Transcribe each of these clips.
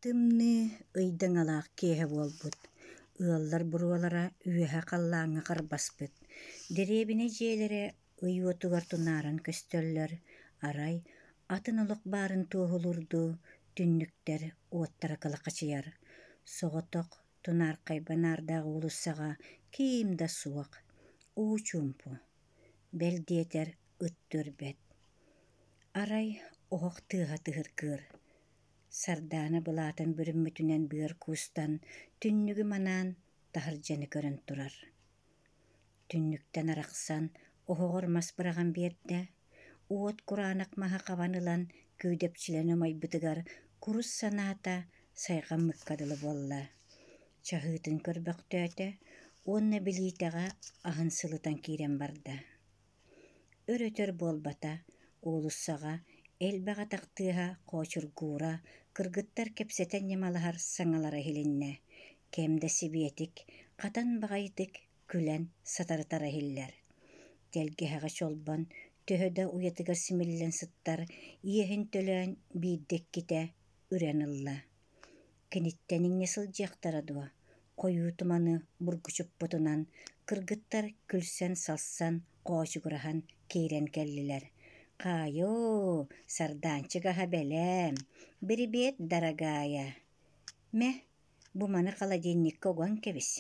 Тымны ыйдыңалаақ кеһе болбут. Ыаллар буруалара үөһэ халлааҥҥа харбаспыт. Дэриэбинэ дьиэлэрэ ыйуотугар тунааран көстөллөр. Арай атын олох баарын туоһулурду түннүктэр уоттара калакачыйар. Соҕотох тунаар хайбанаардаах улуссаҕа киим да суох. Уучумпу. Бэлдиэтэр ыттүөрбэт. Арай оһох тыаһа тыһыргыыр. Сардаана былаатын бүрүммүтүнэн быар куустан түннүгү манаан таһырдьаны көрөн турар. Түннүктэн арахсан оһоҕор мас быраган биэрдэ, уот кураанах маһа хабан ылан күүдэпчилэн умайбытыгар курус санаата сайҕан мыккадылы буолла. Чаһыытын көрбөхтөөтө, уонна билиитэҕэ аһын сылытан киирэн барда. Өрөтөр буолбата уулуссаҕа элбэҕэ-тахтыаһа хоочургуура кыргыттар кэпсэтэн ньамалаһар саҥалара иһилиннэ. Кэмдэ сибиэтик, хатан баҕайытык күлэн сатарытара иһиллэр. Дэлгэһэҕэ чолбон төһөдө уйатыгар симиллэн сыттар иэһин төлөөн биирдиккитэ үрэн ылла. Киниттэн иҥҥэ сылдьыахтара дуо, хойуу туманы бургучуппутунан кыргыттар күлсэн салсан хоочугураһан киирэн кэллилэр. «Хаайоо, сардаанчыгаһа бэлээм, бирибиэт, дарагая. Мэ, бу маны халадьиинникка уган кэбис».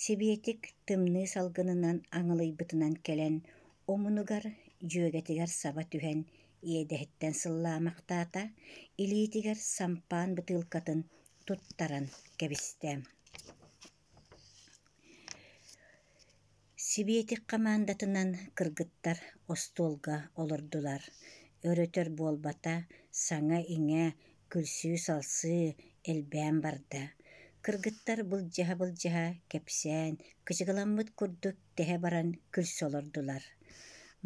Сибиэтик тымныы салгынынан аҥылайбытынан кэлэн, омунугар дьүөгэтигэр саба түһэн иэдэһиттэн сыллаамахтаата, илиитигэр сампаан бытыылкатын туттаран кэбистэ. Сибиэтик хамаандатынан кыргыттар остуолга олордулар. Өрөтөр буолбата саҥа иҥэ күлсүү салсыы элбээн барда. Кыргыттар былдьаһа кэпсээн, кычыгыламмыт курдук тэһэ баран күлс олордулар.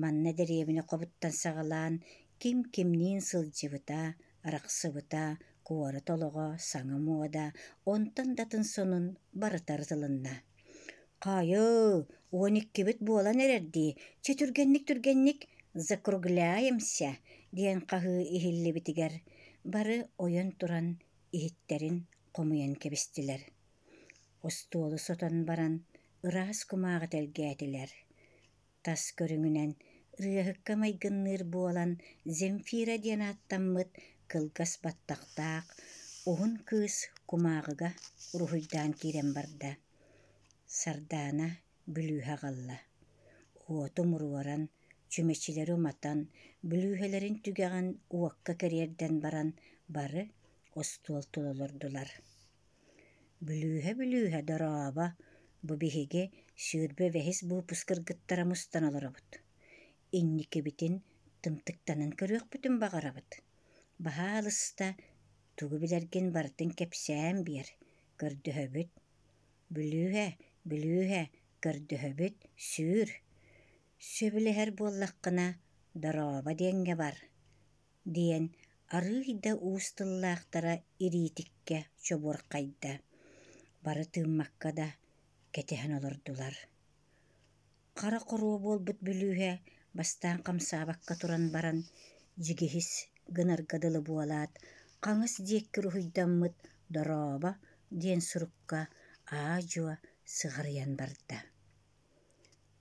Манна дэриэбинэ хобуттан саҕалаан ким кимниин сылдьыбыта, арахсыбыта, куора толоҕо, саҥа муода, онтон датын сонун барытар тылынна. «Хаайоо, уониккибит буолан эрэрдии, түргэнник закругляемся» диэн хаһыы иһиллибитигэр бары ойон туран иһиттэрин хомуйан кэбистилэр. Остуолу сотон баран ыраас кумааҕа тэлгээтилэр. Тас көрүҥүнэн ырыаһыкка майгынныыр буолан Земфира диэн ааттаммыт кылгас баттахтаах уһун кыыс кумааҕыга уруһуйдаан киирэн барда. Сардаана бүлүүһэ ҕалла. Уоту муруоран, чүмэчилэри уматан, бүлүүһэлэрин түгэҕин уокка кэриэрдэн баран бары остуол тулолордулар. Бүлүүһэ, дорооба, бу биһиги сүүрбэ бэһис буупус кыргыттара мустан олоробут. Инникибитин тымтыктанан көрүөхпүтүн баҕарабыт. Баһаа алыста тугу билэргин бартын кэпсээн биэр, көрдөһөбүт. Бүлүүһэ, көрдөһөбүт, сүүр. Сөбүлэһэр буоллаххына дорооба диэҥҥэ бар, диэн арыыйда уустыллаахтара ириитикке чобуорхайда. Бары тыыммакка да кэтэһэн олордулар. Хара хоруо буолбут бүлүүһэ бастаан хамсаабакка туран баран дьигиһис гынаргадылы буолаат, хаҥыс диэкки уруһуйдаммыт дорооба диэн сурукка аадьуа сыҕарыйан барда.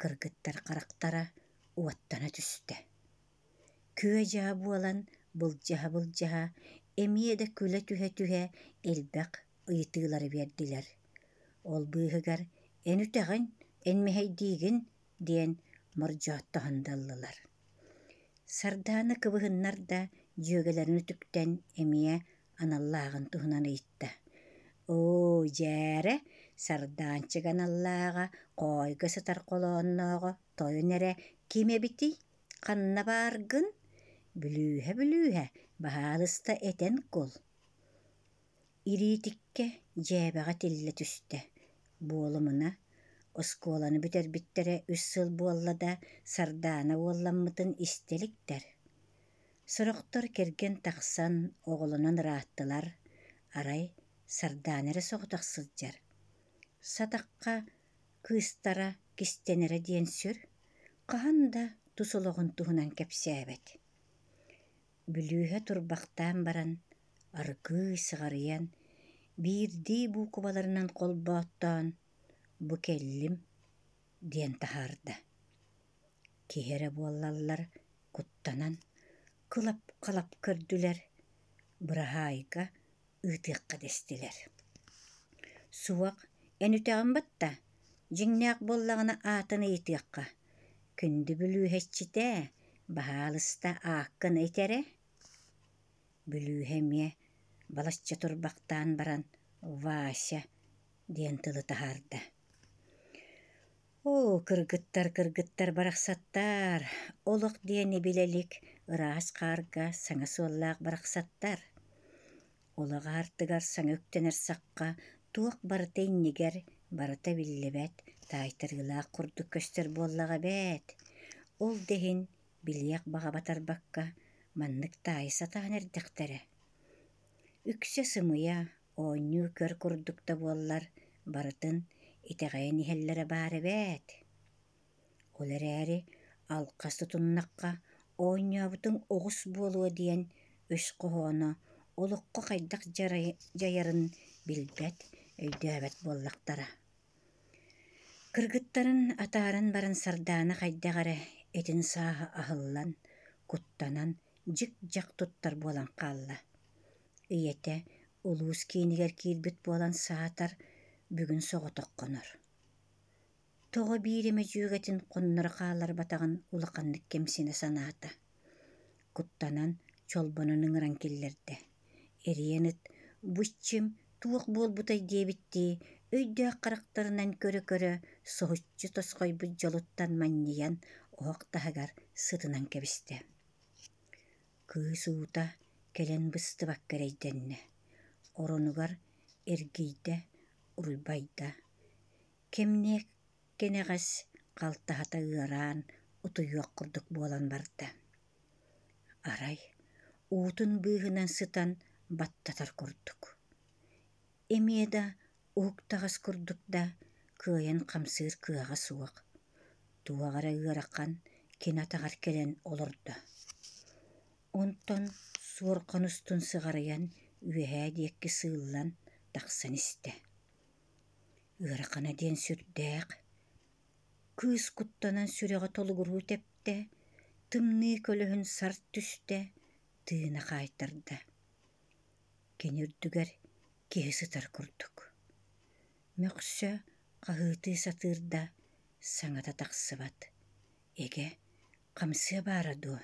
Кыргыттар харахтара уоттана түстэ. Күө дьаһа буолан былдьаһа эмиэ да күлэ түһэ элбэх ыйытыылары биэрдилэр. Ол быыһыгар эн үтэҕин, эн мэһэйдиигин диэн мордьооттоһон даллылар. Сардаана кыбыһыннар да дьүөгэлэрин үтүктэн эмиэ аналлааҕын туһунан ыйытта. «Оо, дьээрэ, сардаанчыган аллааҕа хойго сытар холооннооҕо тойун эрэ ким эбитий? Ханна бааргын?» Бүлүүһэ, баһаалыста этэн кул. Ириитикке дьээбэҕэ тиллэ түстэ. Буолумуна оскуоланы бүтэрбиттэрэ үс сыл буоллада сардаана уолламмытын истэликтэр. Сорохтор керген тахсан оҕолунан ырааттылар. Арай сардаанэрэ соҕутахсылдьар. Сатахха кыыстара кистенерэ диэн сүр, хаһан да тусулоҕун туһунан кэпсээбэт. Бүлүүһэ турбахтаан баран Argı sığarıyan birdi bu kubalarından kolbaattan bu kellim diyen taharda. Kihere bollallar kuttanan kılap kalap kördüler. Bırahayga ıtıqqa destiler. Suwaq enüteğin batta jinnaaq bollağına atını ıtıqqa. Kündü bülüheççite bahalısta ağakkın etere. Bülühemye balasça turbaqtan baran Vasya diyen tılı taharda. O kırgıttar baraqsattar, oluq diyeni bilelik ıraas qarga sana sollaq baraqsattar. Olağa artıgar sana öktener saqqa tuaq barıta inniger barıta billebet taytırgılaq kurduk köster bollağa bet. Ol dehin biliyaq bağa batar bakka manныk taysa tanerdiqtere. Ükse sımıya oynyu kör kurdukta bollar barıtın iteğayan ihellere bari bet. Olar eri alqas tutunnaqqa oynyaabıtın oğus boluğa diyen ös qoğona oluqqa qaydaq jayarın bilbet öydöbet bollaqtara. Kırgıttarın atarın barın sardana qaydaqara etin saha ahıllan, kuttanan jik-jak tuttar bolan qalla. Iyete ulus kiniger kirbit bolan saatar бүгүн соҕо тоqqонор. Тоҕо биириме дьүөгэтин хоннора хаалар батагын улаканнык кемсине санаата. Куттанан чолбонун ыҥыран киллерде. Эриэнит буччим туох буолбутай диэбитти өйдөөх характарынан көрө-көрө соһуччу тосхойбут дьолуттан манньыйан оһох таһыгар сытынан кэбисте. Кыыс уута келен быстыбак кэрэйдэнне. Оронугар эргийде урубайда. Кемнек кенегас қалтахата ыараан утуйуақ курдук буолан барда. Арай, уутун быыһынан сытан баттатар курдук. Эмиэда уһуктаҕас курдук да кыайан хамсыыр кыаҕа суох. Туаҕара ыаракан кинатаҕар келен олорда. Онтон суорхонустун сыҕарыйан үөһээ диэкки сыыллан тахсан истэ. Ыаракана диэн сүрдээх. Кыыс куттанан сүрэҕэ толугуруу тепте, тымныы көлөһүн сар түсте, тыына хаайтарда. Кенүрдүгэр киһи сытар курдук. Мөхсө хаһыытыы сатыырда саҥата тахсыбат. Эге хамсыа баара дуо.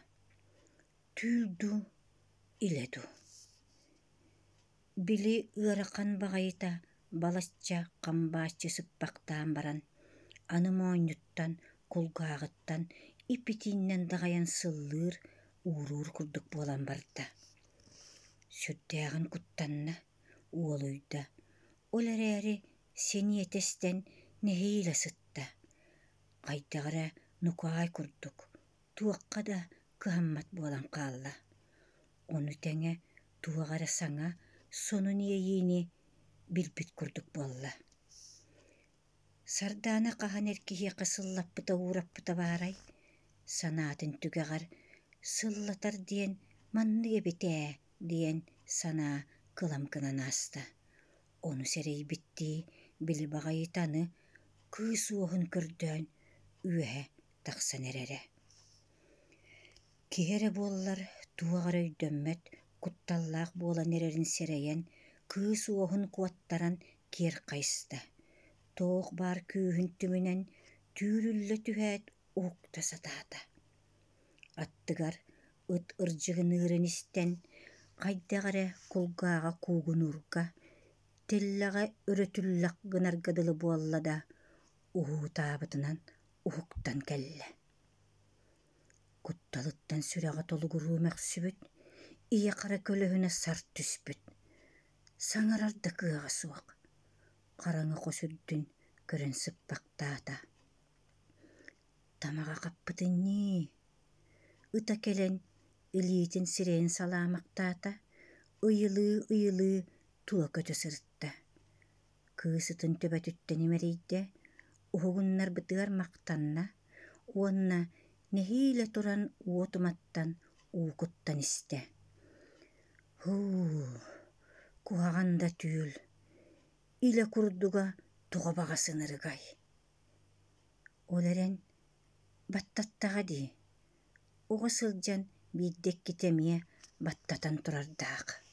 Түүлду, иледу. Били ыаракан баҕайыта балачча хамбааччы сыппактаан баран, аным оонньуттан, кулгааҕыттан, иппитииннэн даҕайан сыллыыр, ууруur курдук буолан барда. Сүрдээҕин куттанна, уолуйда, олар ээри сениэтестэн нэһиилэ сытта. Хайдаҕара нукаай курдук, туаққа да кыһаммат буолан хаалла. Ону тэҥэ туаҕара саҥа сонун иэйиини билбит курдук буолла. Сардаана хаһан эркиһиэхэ сыллаппыта уураппыта баарай, санаатын түгэҕэр сыллатар диэн маннык эбитээ диэн санаа кылам кынанааста. Ону сэрэйбиттии билибаҕайытаны кыыс уоһун көрдөөн үөһэ тахсан эрэри. Киһэрэ буоллар туаҕара өйдөммөт кутталлаах буолан эрэрин сэрэйэн кыыс уоһун куоттаран киэр хайста. Тоох баар күүһүн түмүнэн түүрүллэ түһээт уукта сатаата. Аттыгар ыт ырдьыгыныырын истэн хайдаҕара кулгааҕа куугунуурга, теллэҕэ өрөтүллэх гынаргадылы буолла да уһуутаабытынан уһуктан кэллэ. Кутталыттан сүрэҕэ толугуруу мэхсүбүт, ийэ-хара көлөһүнэ сар түспүт. Саҥарарда кыаҕа суох. Хараҥа хосүрдүн көрөн сыппактаата. Тамаҕа хаппытыннии. Ыта келен илиитин сирэйин салаамактаата, ыйылыы туа көтө сырытта. Кыысытын төбөтүттэн имэрийдэ, уһугуннар бытыар мактанна, уонна нэһиилэ туран уотуматтан уукуттан истэ. Kuhaganda tüyül. İle kurduga tuğa bağa sınırgay. Olaren battattağa di. Oğa sılcan biddek kitemiye battatan turardaaq.